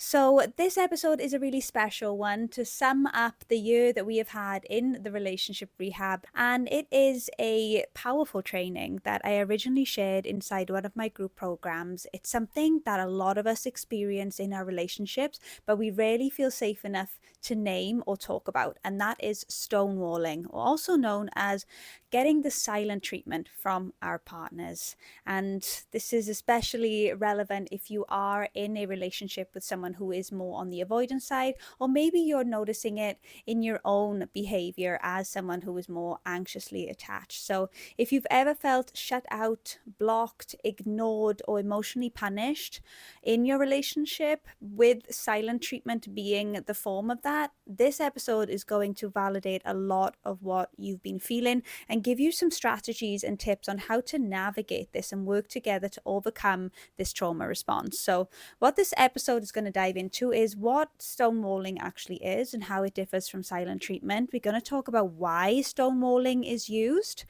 So, this episode is a really special one to sum up the year that we have had in the relationship rehab. And it is a powerful training that I originally shared inside one of my group programs. It's something that a lot of us experience in our relationships, but we rarely feel safe enough to name or talk about. And that is stonewalling, or also known as getting the silent treatment from our partners. And this is especially relevant if you are in a relationship with someone who is more on the avoidance side, or maybe you're noticing it in your own behavior as someone who is more anxiously attached. So if you've ever felt shut out, blocked, ignored, or emotionally punished in your relationship, with silent treatment being the form of that, this episode is going to validate a lot of what you've been feeling and give you some strategies and tips on how to navigate this and work together to overcome this trauma response. So what this episode is going to dive into is what stonewalling actually is and how it differs from silent treatment. We're going to talk about why stonewalling is used,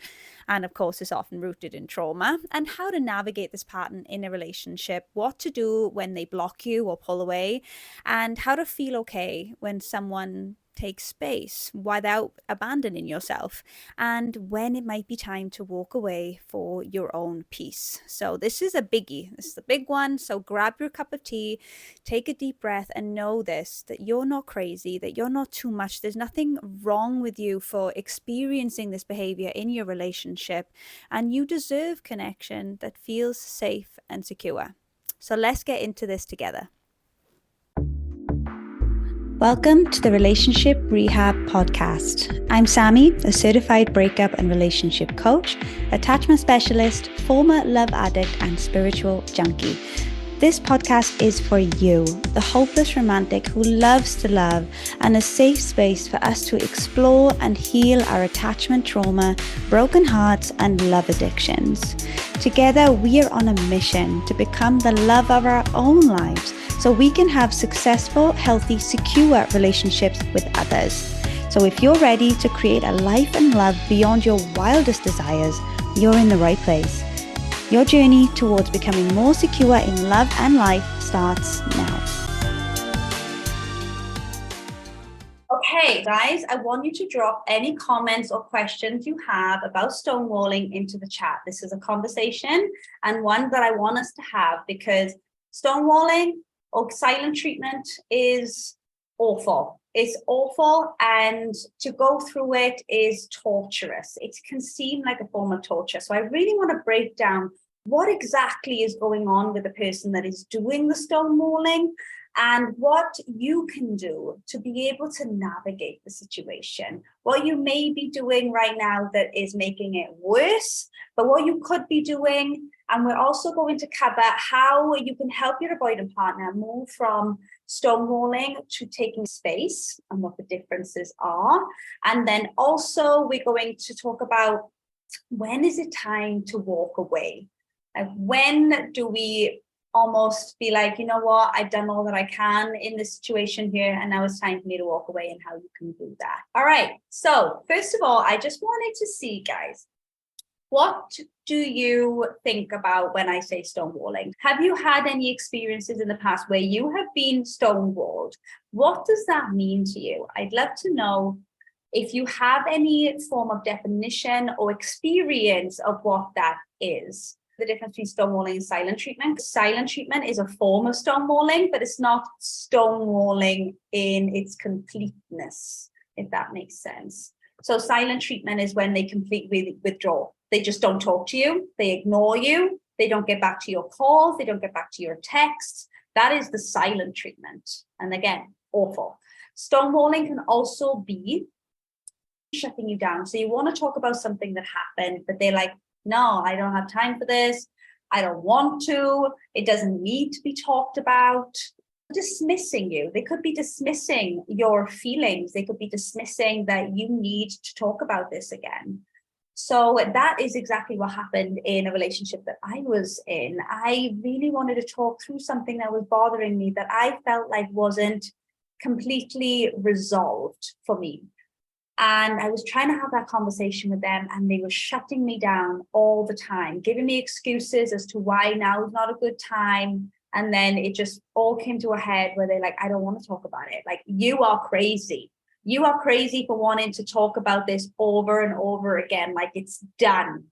and of course it's often rooted in trauma, and how to navigate this pattern in a relationship, what to do when they block you or pull away, and how to feel okay when someone take space without abandoning yourself, and when it might be time to walk away for your own peace. So this is a biggie. This is the big one. So grab your cup of tea, take a deep breath, and know this, that you're not crazy, that you're not too much. There's nothing wrong with you for experiencing this behavior in your relationship, and you deserve connection that feels safe and secure. So let's get into this together. Welcome to the Relationship Rehab Podcast. I'm Sammy, a certified breakup and relationship coach, attachment specialist, former love addict, and spiritual junkie. This podcast is for you, the hopeless romantic who loves to love, and a safe space for us to explore and heal our attachment trauma, broken hearts, and love addictions. Together, we are on a mission to become the love of our own lives, so we can have successful, healthy, secure relationships with others. So if you're ready to create a life and love beyond your wildest desires, you're in the right place. Your journey towards becoming more secure in love and life starts now. Okay, guys, I want you to drop any comments or questions you have about stonewalling into the chat. This is a conversation and one that I want us to have, because stonewalling or silent treatment is awful. It's awful, and to go through it is torturous. It can seem like a form of torture. So I really want to break down what exactly is going on with the person that is doing the stonewalling and what you can do to be able to navigate the situation. What you may be doing right now that is making it worse, but what you could be doing. And we're also going to cover how you can help your avoidant partner move from stonewalling to taking space and what the differences are. And then also we're going to talk about, when is it time to walk away? Like, when do we almost be like, you know what, I've done all that I can in this situation here, and now it's time for me to walk away, and how you can do that. All right. So first of all, I just wanted to see, guys, what do you think about when I say stonewalling? Have you had any experiences in the past where you have been stonewalled? What does that mean to you? I'd love to know if you have any form of definition or experience of what that is. The difference between stonewalling and silent treatment. Silent treatment is a form of stonewalling, but it's not stonewalling in its completeness, if that makes sense. So silent treatment is when they completely withdraw. They just don't talk to you. They ignore you. They don't get back to your calls. They don't get back to your texts. That is the silent treatment. And again, awful. Stonewalling can also be shutting you down. So you want to talk about something that happened, but they're like, no, I don't have time for this. I don't want to. It doesn't need to be talked about. Dismissing you. They could be dismissing your feelings. They could be dismissing that you need to talk about this again. So that is exactly what happened in a relationship that I was in. I really wanted to talk through something that was bothering me, that I felt like wasn't completely resolved for me. And I was trying to have that conversation with them, and they were shutting me down all the time, giving me excuses as to why now is not a good time. And then it just all came to a head where they're like, I don't want to talk about it. Like, you are crazy. You are crazy for wanting to talk about this over and over again. Like, it's done.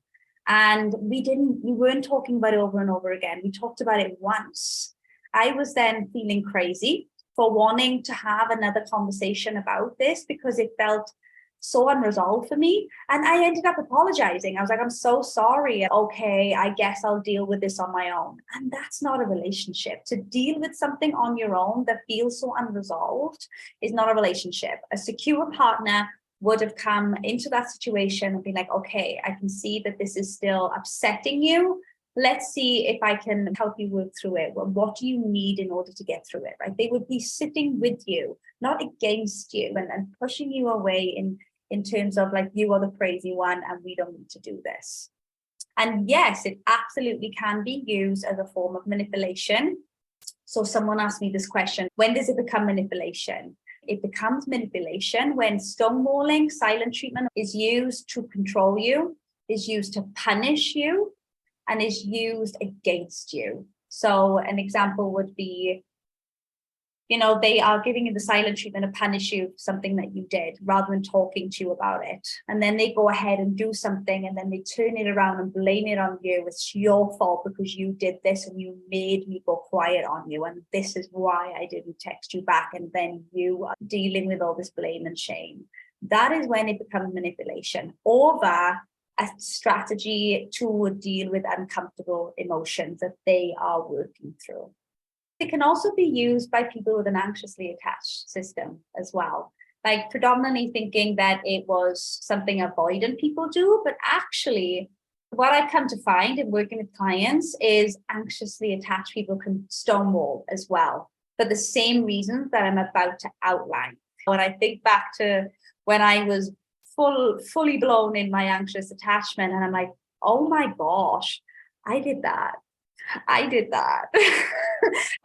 And we weren't talking about it over and over again. We talked about it once. I was then feeling crazy for wanting to have another conversation about this because it felt so unresolved for me. And I ended up apologizing. I was like, I'm so sorry. Okay, I guess I'll deal with this on my own. And that's not a relationship. To deal with something on your own that feels so unresolved is not a relationship. A secure partner would have come into that situation and been like, okay, I can see that this is still upsetting you. Let's see if I can help you work through it. Well, what do you need in order to get through it, right? They would be sitting with you, not against you, and pushing you away in terms of like, you are the crazy one and we don't need to do this. And yes, it absolutely can be used as a form of manipulation. So someone asked me this question, when does it become manipulation? It becomes manipulation when stonewalling, silent treatment, is used to control you, is used to punish you, and is used against you. So an example would be, they are giving you the silent treatment to punish you for something that you did rather than talking to you about it. And then they go ahead and do something and then they turn it around and blame it on you. It's your fault because you did this and you made me go quiet on you. And this is why I didn't text you back. And then you are dealing with all this blame and shame. That is when it becomes manipulation over a strategy to deal with uncomfortable emotions that they are working through. It can also be used by people with an anxiously attached system as well, like predominantly thinking that it was something avoidant people do, but actually what I've come to find in working with clients is anxiously attached people can stonewall as well, for the same reasons that I'm about to outline. When I think back to when I was fully blown in my anxious attachment, and I'm like, oh my gosh, I did that.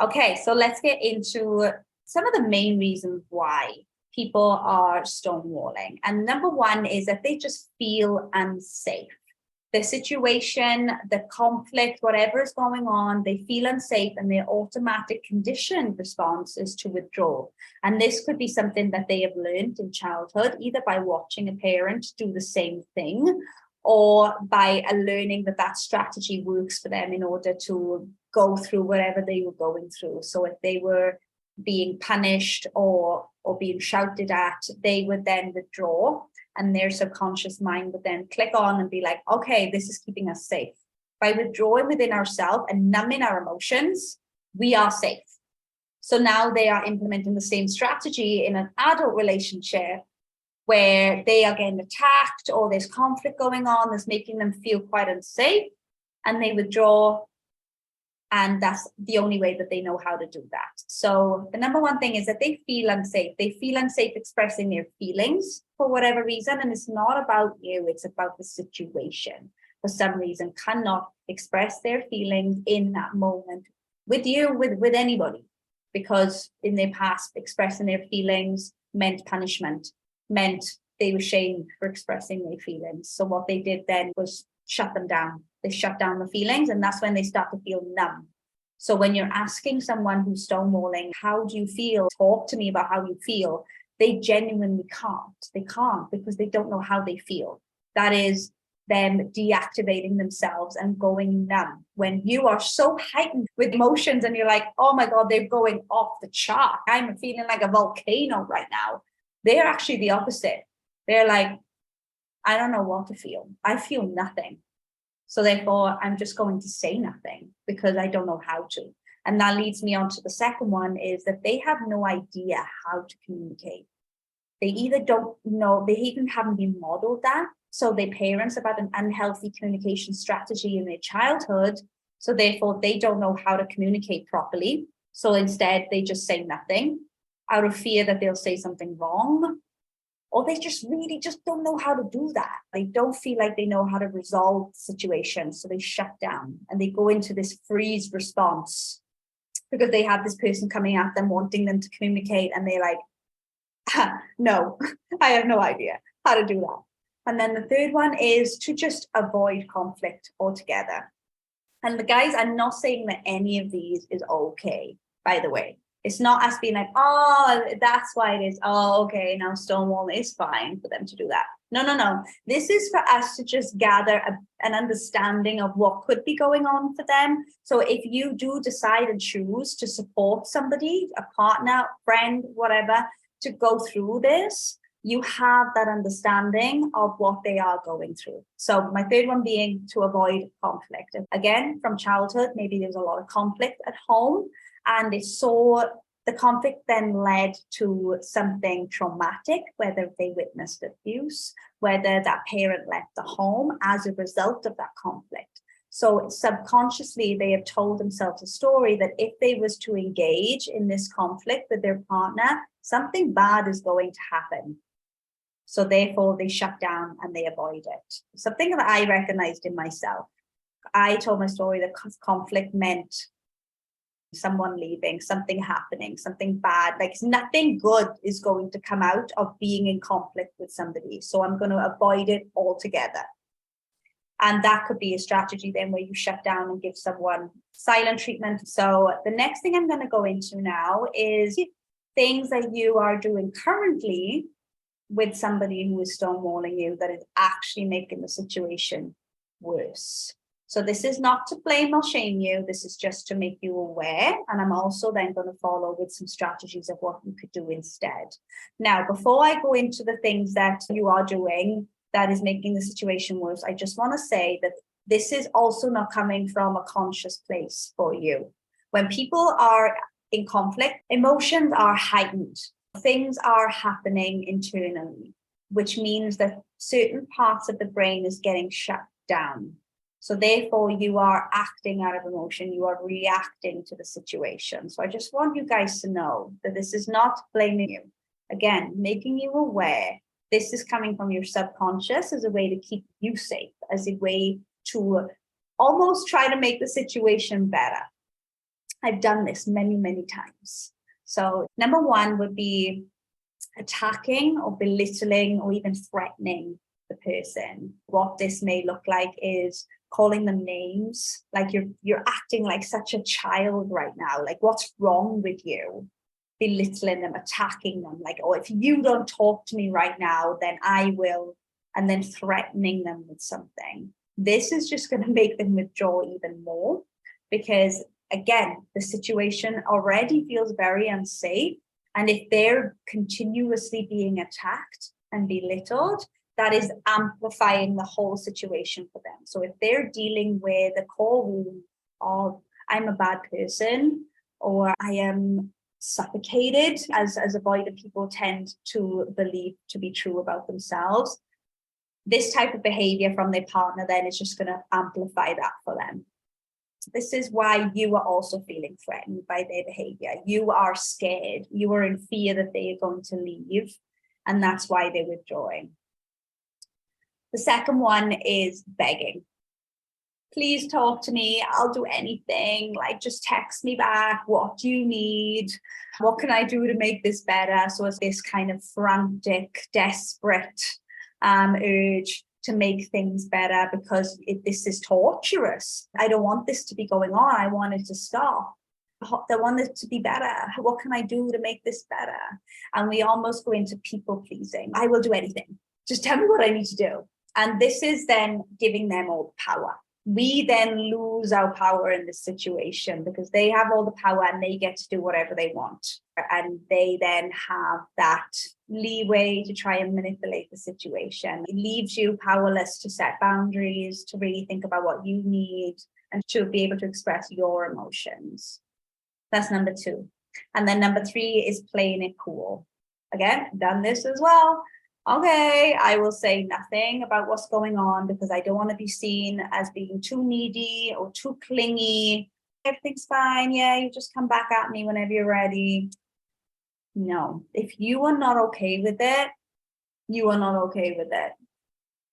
Okay, so let's get into some of the main reasons why people are stonewalling. And number one is that they just feel unsafe. The situation, the conflict, whatever is going on, they feel unsafe, and their automatic conditioned response is to withdraw. And this could be something that they have learned in childhood, either by watching a parent do the same thing, or by learning that strategy works for them in order to go through whatever they were going through. So if they were being punished or being shouted at, they would then withdraw, and their subconscious mind would then click on and be like, okay, this is keeping us safe. By withdrawing within ourselves and numbing our emotions, we are safe. So now they are implementing the same strategy in an adult relationship where they are getting attacked or there's conflict going on that's making them feel quite unsafe, and they withdraw. And that's the only way that they know how to do that. So the number one thing is that they feel unsafe. They feel unsafe expressing their feelings for whatever reason. And it's not about you, it's about the situation. For some reason, cannot express their feelings in that moment with you, with anybody, because in their past, expressing their feelings meant punishment, meant they were shamed for expressing their feelings. So what they did then was shut them down. They shut down the feelings, and that's when they start to feel numb. So when you're asking someone who's stonewalling, how do you feel? Talk to me about how you feel. They genuinely can't. They can't because they don't know how they feel. That is them deactivating themselves and going numb. When you are so heightened with emotions and you're like, oh my God, they're going off the chart. I'm feeling like a volcano right now. They're actually the opposite. They're like, I don't know what to feel. I feel nothing. So therefore, I'm just going to say nothing because I don't know how to. And that leads me on to the second one, is that they have no idea how to communicate. They either don't know, they even haven't been modeled that. So their parents about an unhealthy communication strategy in their childhood. So therefore, they don't know how to communicate properly. So instead, they just say nothing out of fear that they'll say something wrong. Or they just really just don't know how to do that. They don't feel like they know how to resolve the situation. So they shut down and they go into this freeze response because they have this person coming at them, wanting them to communicate. And they're like, no, I have no idea how to do that. And then the third one is to just avoid conflict altogether. And the guys, I'm not saying that any of these is okay, by the way. It's not us being like, oh, that's why it is. Oh, okay, now Stonewall is fine for them to do that. No, no, no. This is for us to just gather an understanding of what could be going on for them. So if you do decide and choose to support somebody, a partner, friend, whatever, to go through this, you have that understanding of what they are going through. So my third one being to avoid conflict. Again, from childhood, maybe there was a lot of conflict at home, and the conflict then led to something traumatic, whether they witnessed abuse, whether that parent left the home as a result of that conflict. So subconsciously, they have told themselves a story that if they was to engage in this conflict with their partner, something bad is going to happen. So therefore, they shut down and they avoid it. Something that I recognized in myself. I told my story that conflict meant someone leaving, something happening, something bad. Like nothing good is going to come out of being in conflict with somebody. So I'm going to avoid it altogether. And that could be a strategy then where you shut down and give someone silent treatment. So the next thing I'm going to go into now is things that you are doing currently with somebody who is stonewalling you that is actually making the situation worse. So this is not to blame or shame you. This is just to make you aware. And I'm also then going to follow with some strategies of what you could do instead. Now, before I go into the things that you are doing that is making the situation worse, I just want to say that this is also not coming from a conscious place for you. When people are in conflict, emotions are heightened. Things are happening internally, which means that certain parts of the brain is getting shut down. So therefore, you are acting out of emotion. You are reacting to the situation. So I just want you guys to know that this is not blaming you. Again, making you aware. This is coming from your subconscious as a way to keep you safe, as a way to almost try to make the situation better. I've done this many, many times. So number one would be attacking or belittling or even threatening the person. What this may look like is calling them names, like you're acting like such a child right now. Like, what's wrong with you? Belittling them, attacking them, like, oh, if you don't talk to me right now, then I will, and then threatening them with something. This is just going to make them withdraw even more, because again, the situation already feels very unsafe. And if they're continuously being attacked and belittled, that is amplifying the whole situation for them. So if they're dealing with a core wound of, I'm a bad person, or I am suffocated, as avoidant people tend to believe to be true about themselves, this type of behavior from their partner then is just going to amplify that for them. This is why you are also feeling threatened by their behavior. You are scared. You are in fear that they are going to leave, and that's why they're withdrawing. The second one is begging. Please talk to me. I'll do anything. Like, just text me back. What do you need? What can I do to make this better? So it's this kind of frantic, desperate urge to make things better, because this is torturous. I don't want this to be going on. I want it to stop. I want it to be better. What can I do to make this better? And we almost go into people pleasing. I will do anything. Just tell me what I need to do. And this is then giving them all the power. We then lose our power in this situation, because they have all the power and they get to do whatever they want. And they then have that leeway to try and manipulate the situation. It leaves you powerless to set boundaries, to really think about what you need, and to be able to express your emotions. That's number two. And then number three is playing it cool. Again, done this as well. Okay, I will say nothing about what's going on, because I don't want to be seen as being too needy or too clingy. Everything's fine. Yeah, you just come back at me whenever you're ready. No, if you are not okay with it, you are not okay with it.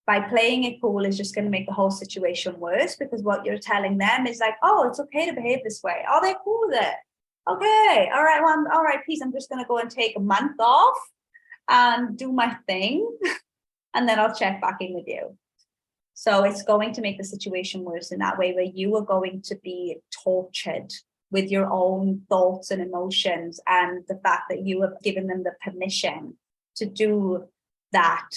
By playing it cool is just going to make the whole situation worse, because what you're telling them is like, oh, it's okay to behave this way. Oh, they're cool with it. Okay, all right, well, all right, peace. I'm just going to go and take a month off and do my thing, and then I'll check back in with you. So it's going to make the situation worse in that way, where you are going to be tortured with your own thoughts and emotions, and the fact that you have given them the permission to do that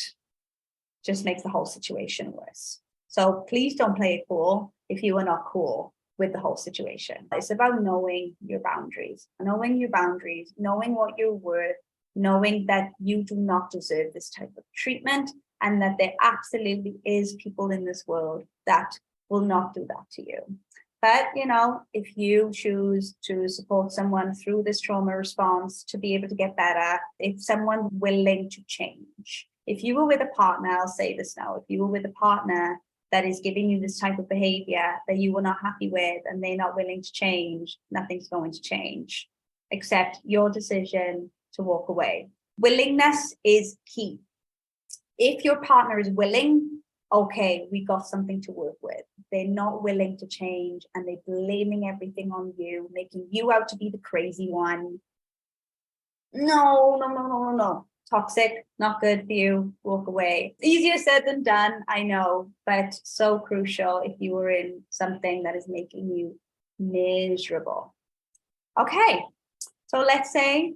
just makes the whole situation worse. So please don't play it cool if you are not cool with the whole situation. It's about knowing your boundaries, knowing what you're worth, knowing that you do not deserve this type of treatment, and that there absolutely is people in this world that will not do that to you. But, if you choose to support someone through this trauma response to be able to get better, if someone willing to change, if you were with a partner, I'll say this now, if you were with a partner that is giving you this type of behavior that you were not happy with and they're not willing to change, nothing's going to change except your decision to walk away. Willingness is key. If your partner is willing, okay, we got something to work with. They're not willing to change and they're blaming everything on you, making you out to be the crazy one. No. Toxic, not good for you, walk away. Easier said than done, I know, but so crucial if you were in something that is making you miserable. Okay, so let's say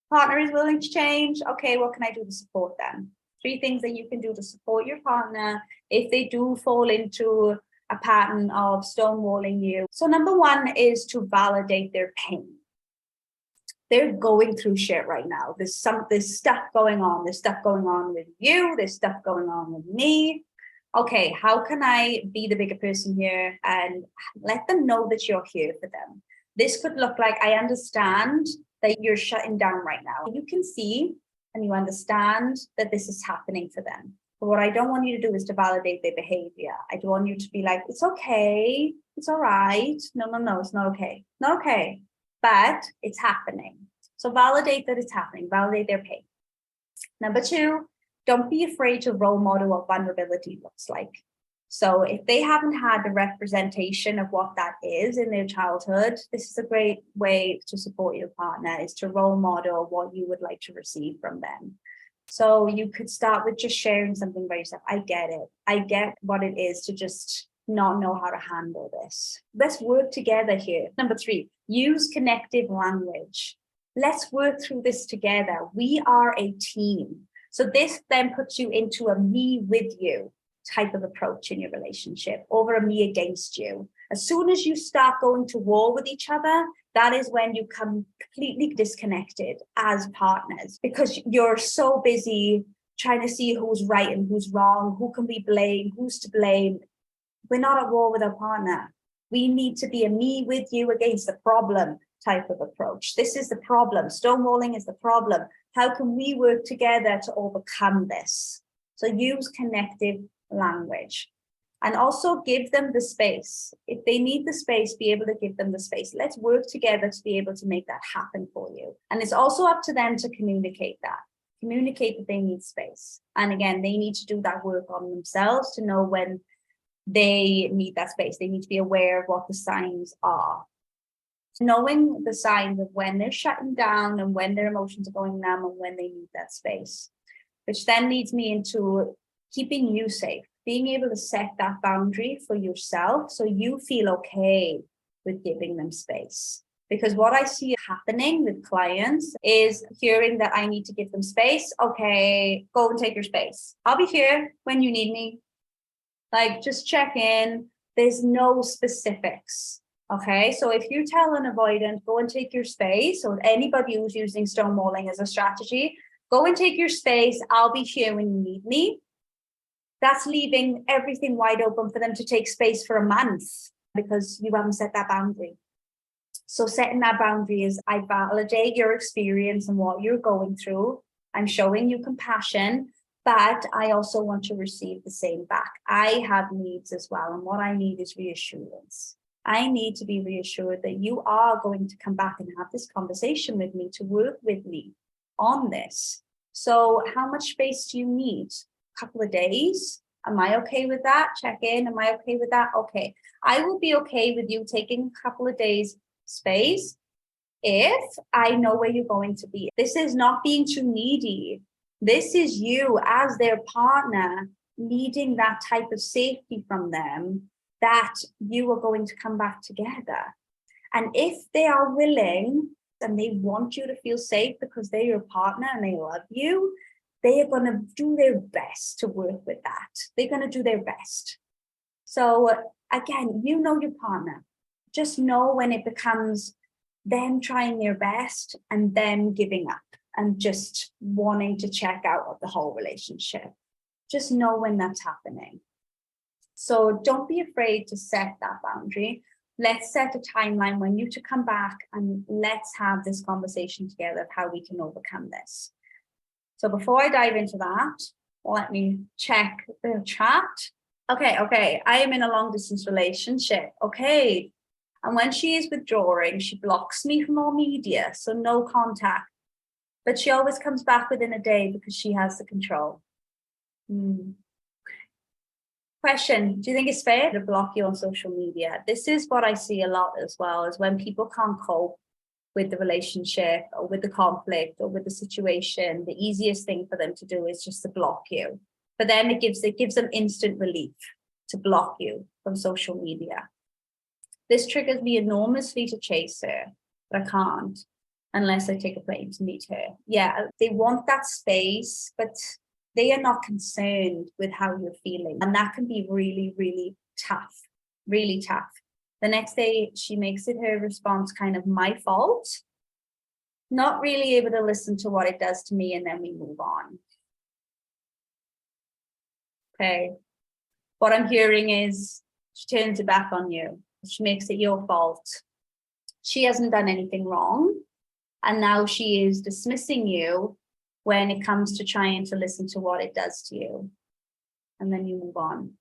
partner is willing to change. Okay, what can I do to support them? 3 things that you can do to support your partner if they do fall into a pattern of stonewalling you. So number 1 is to validate their pain. They're going through shit right now. There's stuff going on. There's stuff going on with you. There's stuff going on with me. Okay, how can I be the bigger person here and let them know that you're here for them? This could look like, I understand that you're shutting down right now. You can see and you understand that this is happening for them. But what I don't want you to do is to validate their behavior. I don't want you to be like, it's okay, it's all right. No, it's not okay. Not okay, but it's happening. So validate that it's happening, validate their pain. Number 2, don't be afraid to role model what vulnerability looks like. So if they haven't had the representation of what that is in their childhood, this is a great way to support your partner, is to role model what you would like to receive from them. So you could start with just sharing something by yourself. I get it. I get what it is to just not know how to handle this. Let's work together here. Number 3, use connective language. Let's work through this together. We are a team. So this then puts you into a me with you type of approach in your relationship, over a me against you. As soon as you start going to war with each other, that is when you come completely disconnected as partners, because you're so busy trying to see who's right and who's wrong, who can we blame, who's to blame. We're not at war with our partner. We need to be a me with you against the problem type of approach. This is the problem. Stonewalling is the problem. How can we work together to overcome this? So use connective language, and also give them the space. If they need the space, be able to give them the space. Let's work together to be able to make that happen for you. And it's also up to them to communicate that they need space. And again, they need to do that work on themselves to know when they need that space. They need to be aware of what the signs are. Knowing the signs of when they're shutting down and when their emotions are going numb and when they need that space, which then leads me into keeping you safe, being able to set that boundary for yourself so you feel okay with giving them space. Because what I see happening with clients is hearing that I need to give them space. Okay, go and take your space. I'll be here when you need me. Like, just check in. There's no specifics. Okay, so if you tell an avoidant, go and take your space, or anybody who's using stonewalling as a strategy, go and take your space. I'll be here when you need me. That's leaving everything wide open for them to take space for a month because you haven't set that boundary. So setting that boundary is, I validate your experience and what you're going through. I'm showing you compassion, but I also want to receive the same back. I have needs as well. And what I need is reassurance. I need to be reassured that you are going to come back and have this conversation with me, to work with me on this. So how much space do you need? Couple of days? Am I okay with that? Check in. Am I okay with that? Okay. I will be okay with you taking a couple of days space if I know where you're going to be. This is not being too needy. This is you as their partner needing that type of safety from them, that you are going to come back together. And if they are willing and they want you to feel safe because they're your partner and they love you, they are going to do their best to work with that. They're going to do their best. So again, you know your partner. Just know when it becomes them trying their best and them giving up and just wanting to check out of the whole relationship. Just know when that's happening. So don't be afraid to set that boundary. Let's set a timeline when you to come back and let's have this conversation together of how we can overcome this. So before I dive into that, let me check the chat. Okay. I am in a long distance relationship. Okay. And when she is withdrawing, she blocks me from all media, so no contact. But she always comes back within a day because she has the control. Question, do you think it's fair to block you on social media? This is what I see a lot as well, is when people can't cope with the relationship or with the conflict or with the situation, the easiest thing for them to do is just to block you. But then it gives them instant relief to block you from social media. This triggers me enormously to chase her, but I can't unless I take a plane to meet her. Yeah, they want that space, but they are not concerned with how you're feeling. And that can be really, really tough, really tough. The next day, she makes it her response kind of my fault, not really able to listen to what it does to me, and then we move on. Okay. What I'm hearing is she turns it back on you. She makes it your fault. She hasn't done anything wrong. And now she is dismissing you when it comes to trying to listen to what it does to you. And then you move on.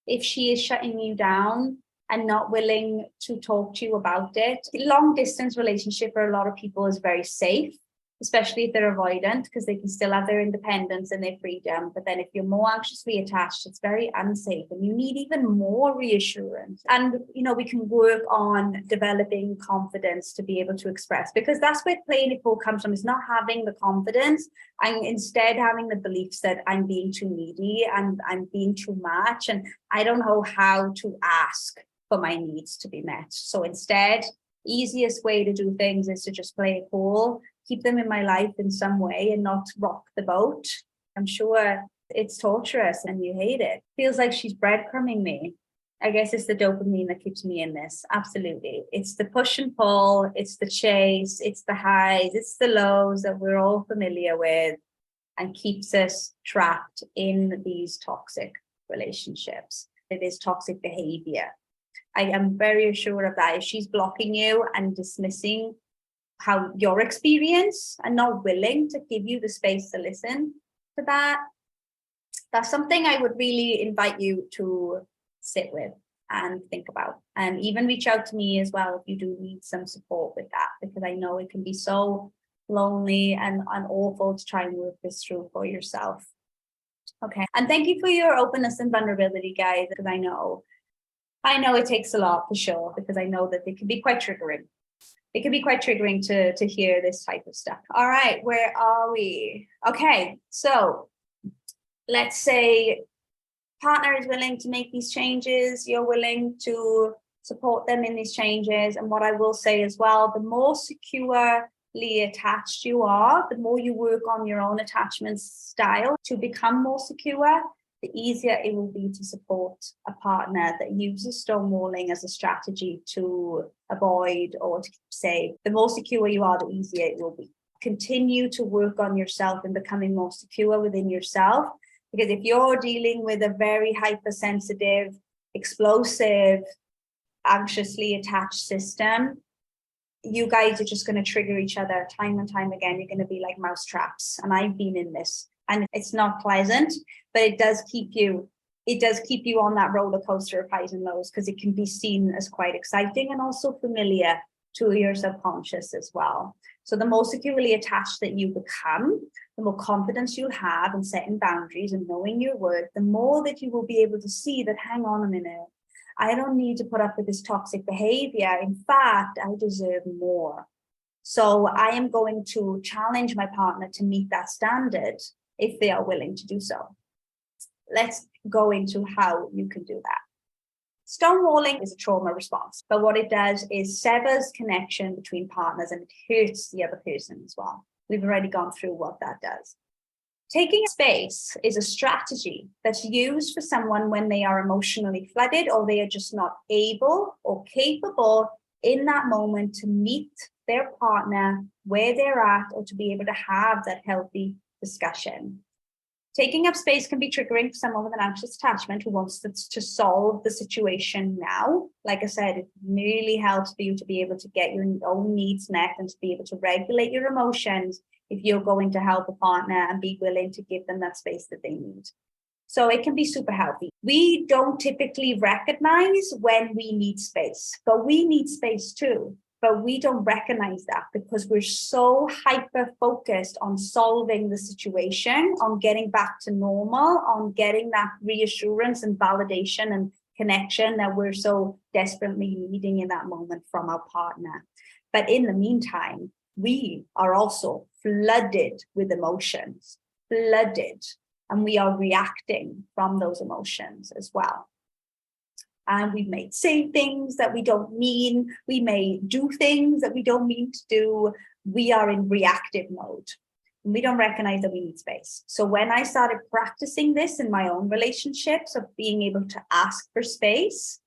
If she is shutting you down and not willing to talk to you about it, long distance relationship for a lot of people is very safe, especially if they're avoidant, because they can still have their independence and their freedom. But then if you're more anxiously attached, it's very unsafe and you need even more reassurance. And, we can work on developing confidence to be able to express, because that's where playing it cool comes from, is not having the confidence and instead having the beliefs that I'm being too needy and I'm being too much and I don't know how to ask for my needs to be met. So instead, easiest way to do things is to just play it cool, keep them in my life in some way and not rock the boat. I'm sure it's torturous and you hate it. Feels like she's breadcrumbing me. I guess it's the dopamine that keeps me in this. Absolutely. It's the push and pull. It's the chase. It's the highs. It's the lows that we're all familiar with and keeps us trapped in these toxic relationships. It is toxic behavior. I am very sure of that. If she's blocking you and dismissing how your experience and not willing to give you the space to listen to that, that's something I would really invite you to sit with and think about, and even reach out to me as well if you do need some support with that, because I know it can be so lonely and awful to try and work this through for yourself. Okay, and thank you for your openness and vulnerability, guys, because I know it takes a lot for sure, because I know that it can be quite triggering. It can be quite triggering to hear this type of stuff. All right, where are we? Okay, so let's say partner is willing to make these changes. You're willing to support them in these changes. And what I will say as well, the more securely attached you are, the more you work on your own attachment style to become more secure, the easier it will be to support a partner that uses stonewalling as a strategy to avoid or to keep safe. The more secure you are, the easier it will be. Continue to work on yourself and becoming more secure within yourself. Because if you're dealing with a very hypersensitive, explosive, anxiously attached system, you guys are just going to trigger each other time and time again. You're going to be like mouse traps. And I've been in this. And it's not pleasant, but it does keep you on that roller coaster of highs and lows, because it can be seen as quite exciting and also familiar to your subconscious as well. So the more securely attached that you become, the more confidence you'll have in setting boundaries and knowing your worth, the more that you will be able to see that, hang on a minute, I don't need to put up with this toxic behavior. In fact, I deserve more. So I am going to challenge my partner to meet that standard if they are willing to do so. let's go into how you can do that. Stonewalling is a trauma response, but what it does is severs connection between partners and it hurts the other person as well. We've already gone through what that does. Taking space is a strategy that's used for someone when they are emotionally flooded or they are just not able or capable in that moment to meet their partner where they're at or to be able to have that healthy discussion. Taking up space can be triggering for someone with an anxious attachment who wants to solve the situation now. Like I said, it really helps for you to be able to get your own needs met and to be able to regulate your emotions if you're going to help a partner and be willing to give them that space that they need. So it can be super healthy. We don't typically recognize when we need space, but we need space too. But we don't recognize that because we're so hyper focused on solving the situation, on getting back to normal, on getting that reassurance and validation and connection that we're so desperately needing in that moment from our partner. But in the meantime, we are also flooded with emotions, and we are reacting from those emotions as well. And we may say things that we don't mean. We may do things that we don't mean to do. We are in reactive mode. And we don't recognize that we need space. So when I started practicing this in my own relationships of being able to ask for space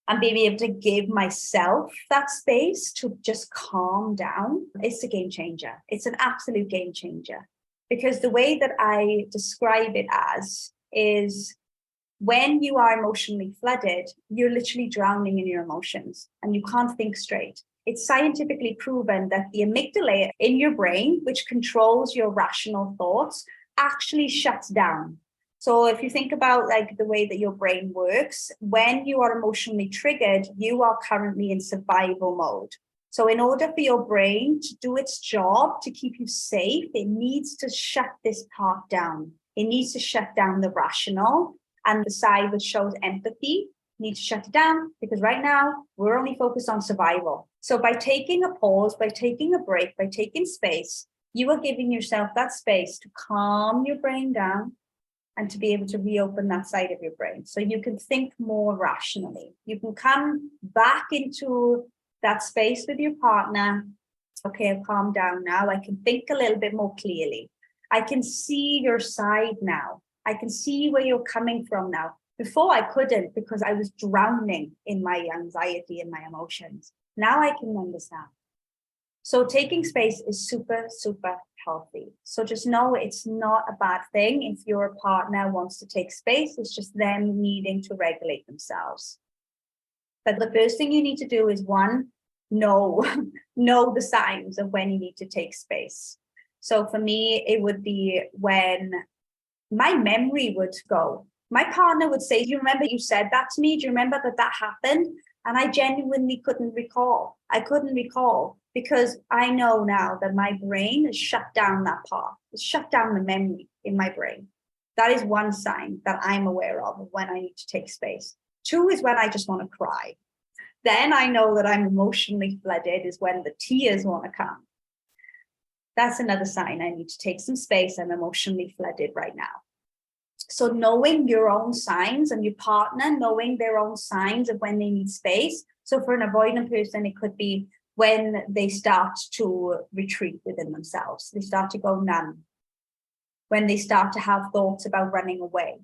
and being able to give myself that space to just calm down, it's a game changer. It's an absolute game changer. Because the way that I describe it as is, when you are emotionally flooded, you're literally drowning in your emotions and you can't think straight. It's scientifically proven that the amygdala in your brain, which controls your rational thoughts, actually shuts down. So if you think about like the way that your brain works, when you are emotionally triggered, you are currently in survival mode. So in order for your brain to do its job to keep you safe, it needs to shut this part down. It needs to shut down the rational. And the side which shows empathy, need to shut it down because right now we're only focused on survival. So by taking a pause, by taking a break, by taking space, you are giving yourself that space to calm your brain down and to be able to reopen that side of your brain. So you can think more rationally. You can come back into that space with your partner. Okay, I've calmed down now. I can think a little bit more clearly. I can see your side now. I can see where you're coming from now. Before I couldn't because I was drowning in my anxiety and my emotions. Now I can understand. So taking space is super, super healthy. So just know it's not a bad thing if your partner wants to take space. It's just them needing to regulate themselves. But the first thing you need to do is one, know the signs of when you need to take space. So for me, it would be when my memory would go. My partner would say, do you remember you said that to me? Do you remember that happened? And I genuinely couldn't recall. I couldn't recall because I know now that my brain has shut down that part. It's shut down the memory in my brain. That is one sign that I'm aware of when I need to take space. Two is when I just want to cry. Then I know that I'm emotionally flooded is when the tears want to come. That's another sign I need to take some space. I'm emotionally flooded right now. So knowing your own signs and your partner knowing their own signs of when they need space. So for an avoidant person, it could be when they start to retreat within themselves. They start to go numb. When they start to have thoughts about running away,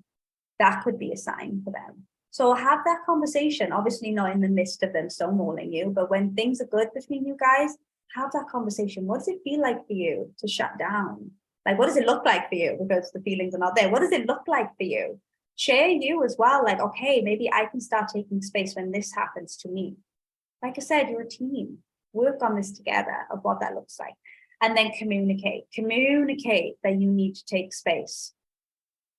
that could be a sign for them. So have that conversation, obviously not in the midst of them stonewalling you, but when things are good between you guys, have that conversation. What does it feel like for you to shut down? Like, what does it look like for you? Because the feelings are not there. What does it look like for you? Share you as well. Like, okay, maybe I can start taking space when this happens to me. Like I said, you're a team. Work on this together of what that looks like. And then communicate. Communicate that you need to take space.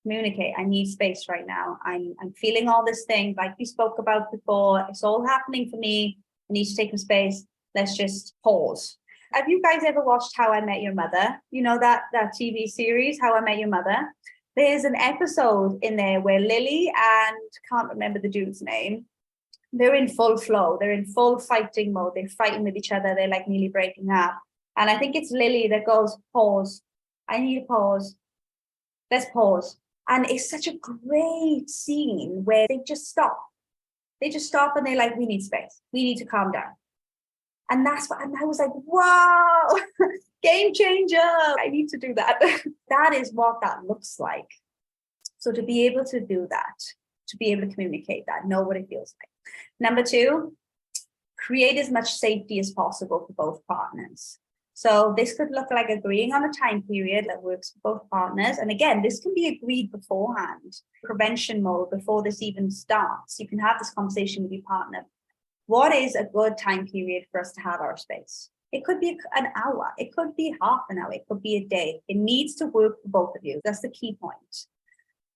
Communicate. I need space right now. I'm feeling all this thing like we spoke about before. It's all happening for me. I need to take some space. Let's just pause. Have you guys ever watched How I Met Your Mother? You know that TV series, How I Met Your Mother? There's an episode in there where Lily and can't remember the dude's name. They're in full flow. They're in full fighting mode. They're fighting with each other. They're like nearly breaking up. And I think it's Lily that goes, pause. I need a pause. Let's pause. And it's such a great scene where they just stop. They just stop and they're like, we need space. We need to calm down. And that's what, and I was like, wow, game changer. I need to do that. That is what that looks like. So to be able to do that, to be able to communicate that, know what it feels like. Number two, create as much safety as possible for both partners. So this could look like agreeing on a time period that works for both partners. And again, this can be agreed beforehand, prevention mode, before this even starts. You can have this conversation with your partner. What is a good time period for us to have our space? It could be an hour. It could be half an hour. It could be a day. It needs to work for both of you. That's the key point.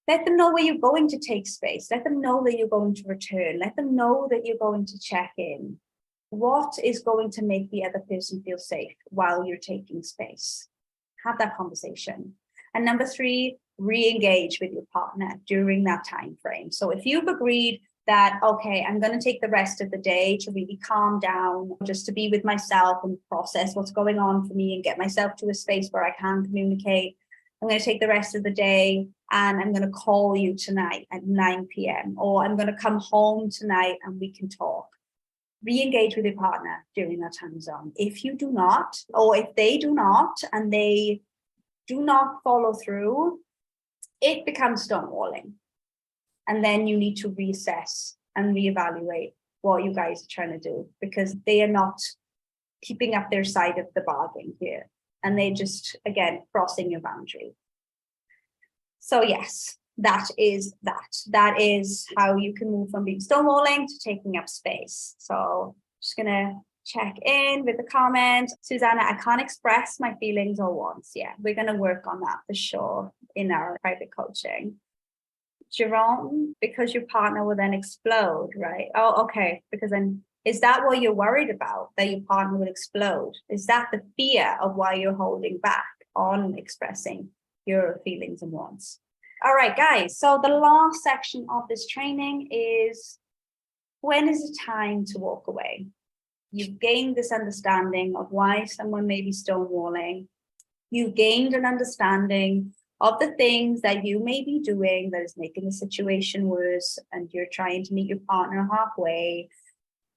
Let them know where you're going to take space. Let them know that you're going to return. Let them know that you're going to check in. What is going to make the other person feel safe while you're taking space? Have that conversation. And number three, re-engage with your partner during that time frame. So if you've agreed that, okay, I'm going to take the rest of the day to really calm down, just to be with myself and process what's going on for me and get myself to a space where I can communicate. I'm going to take the rest of the day and I'm going to call you tonight at 9 p.m. or I'm going to come home tonight and we can talk. Re-engage with your partner during that time zone. If you do not, or if they do not, and they do not follow through, it becomes stonewalling. And then you need to reassess and reevaluate what you guys are trying to do, because they are not keeping up their side of the bargain here. And they just, again, crossing your boundary. So yes, that is that. That is how you can move from being stonewalling to taking up space. So just gonna check in with the comments. Susanna, I can't express my feelings or wants. Yeah, we're gonna work on that for sure in our private coaching. Jerome, because your partner will then explode, right? Oh, okay, because then, is that what you're worried about, that your partner will explode? Is that the fear of why you're holding back on expressing your feelings and wants? All right, guys, so the last section of this training is, when is it time to walk away? You've gained this understanding of why someone may be stonewalling. You've gained an understanding of the things that you may be doing that is making the situation worse, and you're trying to meet your partner halfway.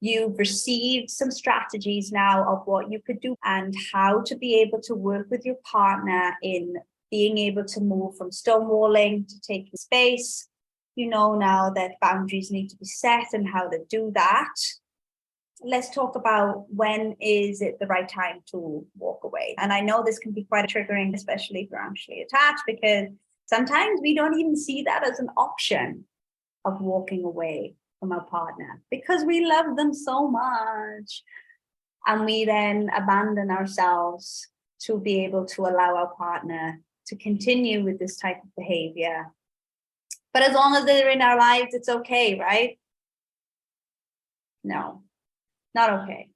You've received some strategies now of what you could do and how to be able to work with your partner in being able to move from stonewalling to taking space. You know now that boundaries need to be set and how to do that. Let's talk about, when is it the right time to walk away? And I know this can be quite triggering, especially if you're anxiously attached, because sometimes we don't even see that as an option of walking away from our partner because we love them so much. And we then abandon ourselves to be able to allow our partner to continue with this type of behavior. But as long as they're in our lives, it's okay, right? No, not okay.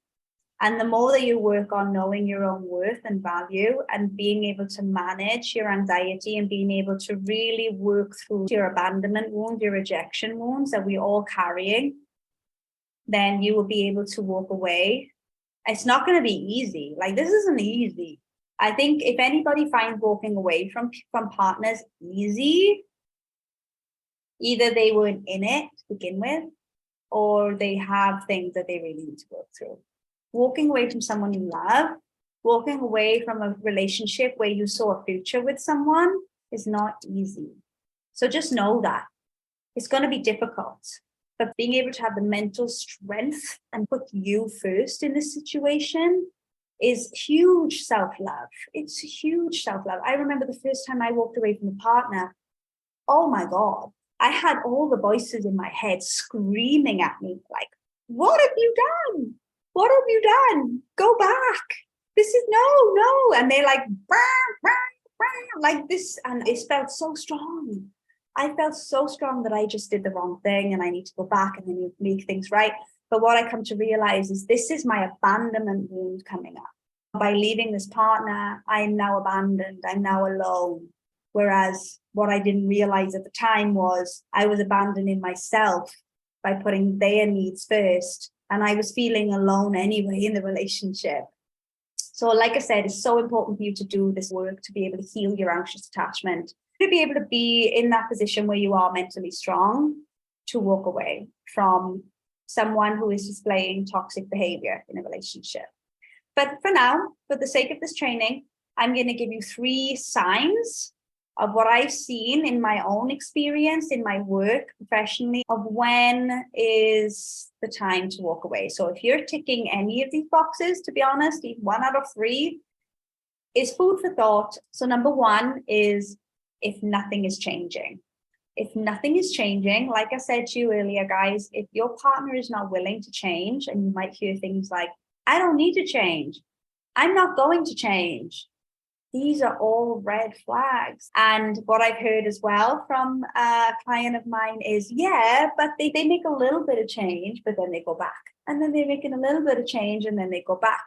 And the more that you work on knowing your own worth and value and being able to manage your anxiety and being able to really work through your abandonment wounds, your rejection wounds that we're all carrying, then you will be able to walk away. It's not going to be easy. Like, this isn't easy. I think if anybody finds walking away from partners easy, either they weren't in it to begin with, or they have things that they really need to work through. Walking away from someone you love, walking away from a relationship where you saw a future with someone is not easy. So just know that it's going to be difficult, but being able to have the mental strength and put you first in this situation is huge self-love. It's huge self-love. I remember the first time I walked away from a partner, oh my God, I had all the voices in my head screaming at me like, what have you done? What have you done? Go back. This is no. And they're like, like this. And it felt so strong. I felt so strong that I just did the wrong thing and I need to go back and then make things right. But what I come to realize is this is my abandonment wound coming up. By leaving this partner, I am now abandoned. I'm now alone. Whereas what I didn't realize at the time was I was abandoning myself by putting their needs first. And I was feeling alone anyway in the relationship. So like I said, it's so important for you to do this work to be able to heal your anxious attachment To be able to be in that position where you are mentally strong to walk away from someone who is displaying toxic behavior in a relationship. But for now, for the sake of this training, I'm going to give you 3 signs of what I've seen in my own experience, in my work professionally, of when is the time to walk away. So if you're ticking any of these boxes, to be honest, 1 out of 3 is food for thought. So number 1 is if nothing is changing. If nothing is changing, like I said to you earlier, guys, if your partner is not willing to change, and you might hear things like, I don't need to change, I'm not going to change. These are all red flags. And what I've heard as well from a client of mine is, yeah, but they make a little bit of change, but then they go back. And then they're making a little bit of change and then they go back.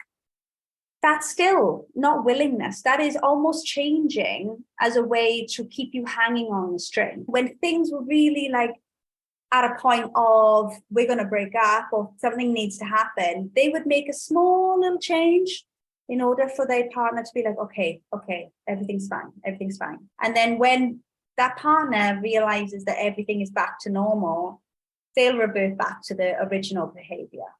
That's still not willingness. That is almost changing as a way to keep you hanging on the string. When things were really like at a point of we're going to break up or something needs to happen, they would make a small little change in order for their partner to be like, okay, everything's fine. And then when that partner realizes that everything is back to normal, they'll revert back to the original behavior.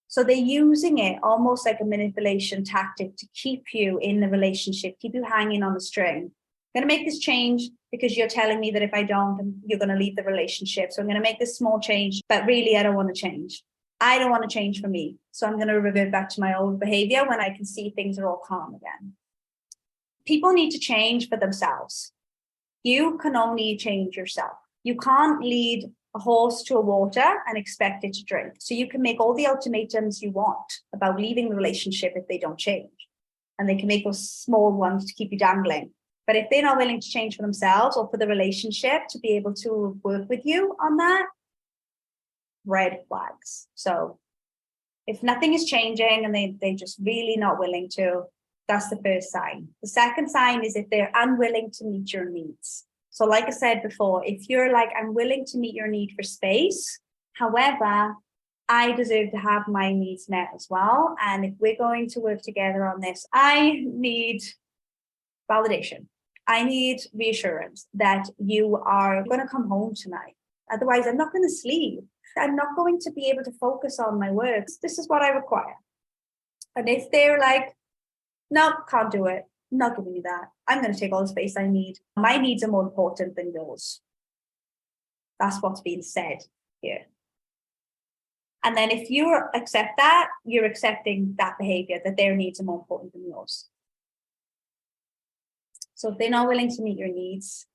So they're using it almost like a manipulation tactic to keep you in the relationship, keep you hanging on the string. I'm going to make this change because you're telling me that if I don't, you're going to leave the relationship. So I'm going to make this small change, but really I don't want to change. I don't want to change for me. So I'm going to revert back to my old behavior when I can see things are all calm again. People need to change for themselves. You can only change yourself. You can't lead a horse to a water and expect it to drink. So you can make all the ultimatums you want about leaving the relationship if they don't change. And they can make those small ones to keep you dangling. But if they're not willing to change for themselves or for the relationship to be able to work with you on that, red flags. So if nothing is changing and they're just really not willing to, that's the first sign. The second sign is if they're unwilling to meet your needs. So like I said before, if you're like, I'm willing to meet your need for space, however, I deserve to have my needs met as well. And if we're going to work together on this, I need validation. I need reassurance that you are going to come home tonight. Otherwise, I'm not going to sleep. I'm not going to be able to focus on my work. This is what I require. And if they're like, no, can't do it, I'm not giving you that. I'm going to take all the space I need. My needs are more important than yours. That's what's being said here. And then if you accept that, you're accepting that behavior, that their needs are more important than yours. So if they're not willing to meet your needs,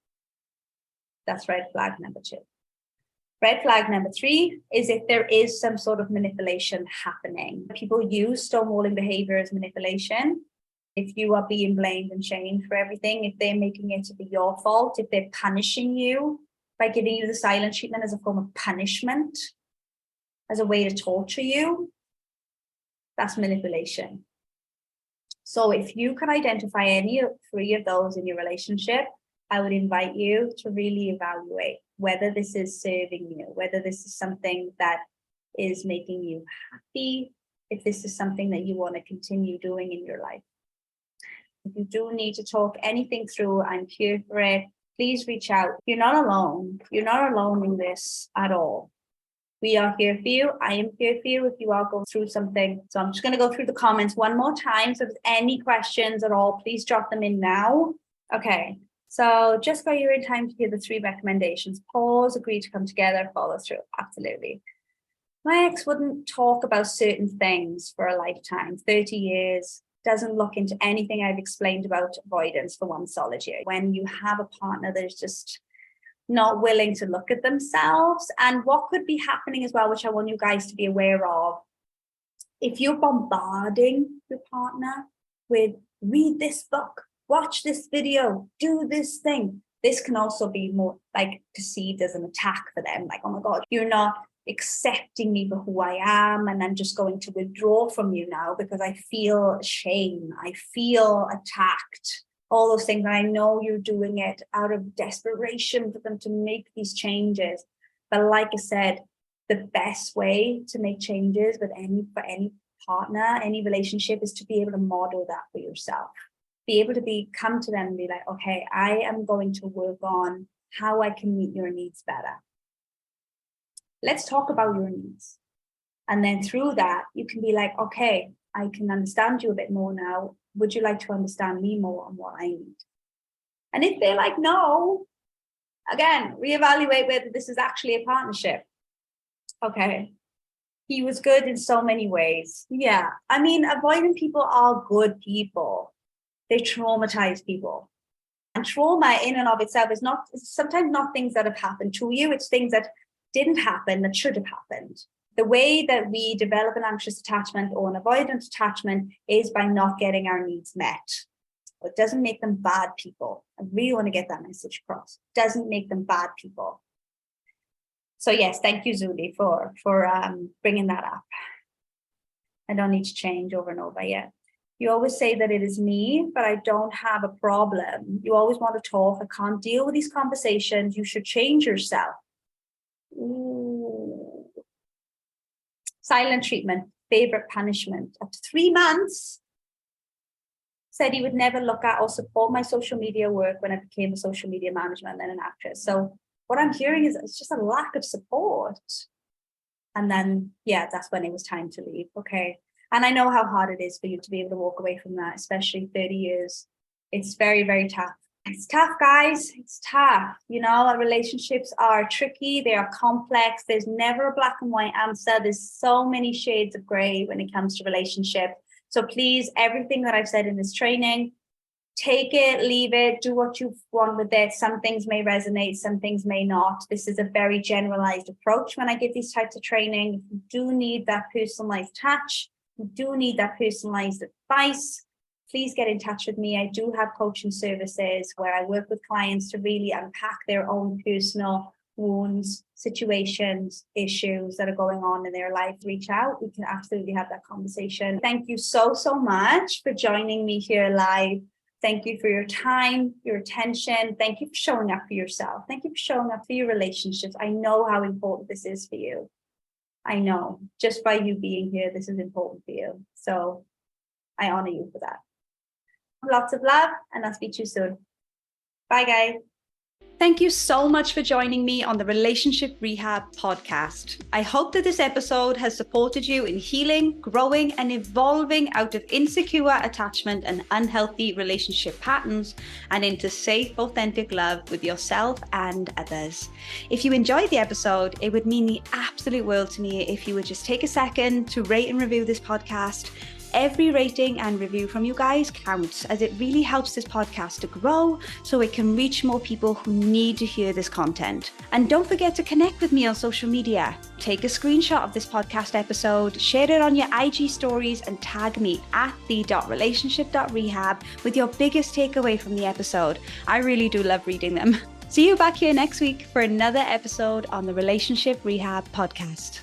that's red flag number 2. Red flag number 3 is if there is some sort of manipulation happening. People use stonewalling behavior as manipulation. If you are being blamed and shamed for everything, if they're making it to be your fault, if they're punishing you by giving you the silent treatment as a form of punishment, as a way to torture you, that's manipulation. So if you can identify any 3 of those in your relationship, I would invite you to really evaluate whether this is serving you, whether this is something that is making you happy, if this is something that you want to continue doing in your life. If you do need to talk anything through, I'm here for it. Please reach out. You're not alone. You're not alone in this at all. We are here for you. I am here for you if you are going through something. So I'm just going to go through the comments one more time. So if there's any questions at all, please drop them in now. Okay. So just got you in time to hear the 3 recommendations. Pause, agree to come together, follow through. Absolutely. My ex wouldn't talk about certain things for a lifetime, 30 years, doesn't look into anything I've explained about avoidance for one solid year. When you have a partner that is just not willing to look at themselves, and what could be happening as well, which I want you guys to be aware of, if you're bombarding your partner with read this book, watch this video, do this thing, this can also be more like perceived as an attack for them. Like, oh my God, you're not accepting me for who I am, and I'm just going to withdraw from you now because I feel shame, I feel attacked, all those things. And I know you're doing it out of desperation for them to make these changes. But like I said, the best way to make changes with any partner, any relationship, is to be able to model that for yourself. be able to come to them and be like, okay, I am going to work on how I can meet your needs better. Let's talk about your needs. And then through that, you can be like, okay, I can understand you a bit more now. Would you like to understand me more on what I need? And if they're like, no, again, reevaluate whether this is actually a partnership. Okay. He was good in so many ways. Yeah. I mean, avoidant people are good people. They traumatize people. And trauma in and of itself is sometimes not things that have happened to you. It's things that didn't happen that should have happened. The way that we develop an anxious attachment or an avoidant attachment is by not getting our needs met. It doesn't make them bad people. I really want to get that message across. It doesn't make them bad people. So yes, thank you, Zuli, for bringing that up. I don't need to change over and over yet. You always say that it is me, but I don't have a problem. You always want to talk. I can't deal with these conversations. You should change yourself. Ooh. Silent treatment, favorite punishment. After 3 months, said he would never look at or support my social media work when I became a social media manager and then an actress. So what I'm hearing is it's just a lack of support. And then, yeah, that's when it was time to leave. Okay. And I know how hard it is for you to be able to walk away from that, especially 30 years. It's very, very tough. It's tough, guys. It's tough. You know, relationships are tricky. They are complex. There's never a black and white answer. There's so many shades of gray when it comes to relationship. So please, everything that I've said in this training, take it, leave it, do what you want with it. Some things may resonate, some things may not. This is a very generalized approach when I give these types of training. If you do need that personalized touch, you do need that personalized advice, please get in touch with me. I do have coaching services where I work with clients to really unpack their own personal wounds, situations, issues that are going on in their life. Reach out. We can absolutely have that conversation. Thank you so, so much for joining me here live. Thank you for your time, your attention. Thank you for showing up for yourself. Thank you for showing up for your relationships. I know how important this is for you. I know just by you being here, this is important for you. So I honor you for that. Lots of love, and I'll speak to you soon. Bye, guys. Thank you so much for joining me on the Relationship Rehab podcast. I hope that this episode has supported you in healing, growing, and evolving out of insecure attachment and unhealthy relationship patterns and into safe, authentic love with yourself and others. If you enjoyed the episode, it would mean the absolute world to me if you would just take a second to rate and review this podcast. Every rating and review from you guys counts, as it really helps this podcast to grow so it can reach more people who need to hear this content. And don't forget to connect with me on social media. Take a screenshot of this podcast episode, share it on your IG stories, and tag me at the.relationship.rehab with your biggest takeaway from the episode. I really do love reading them. See you back here next week for another episode on the Relationship Rehab podcast.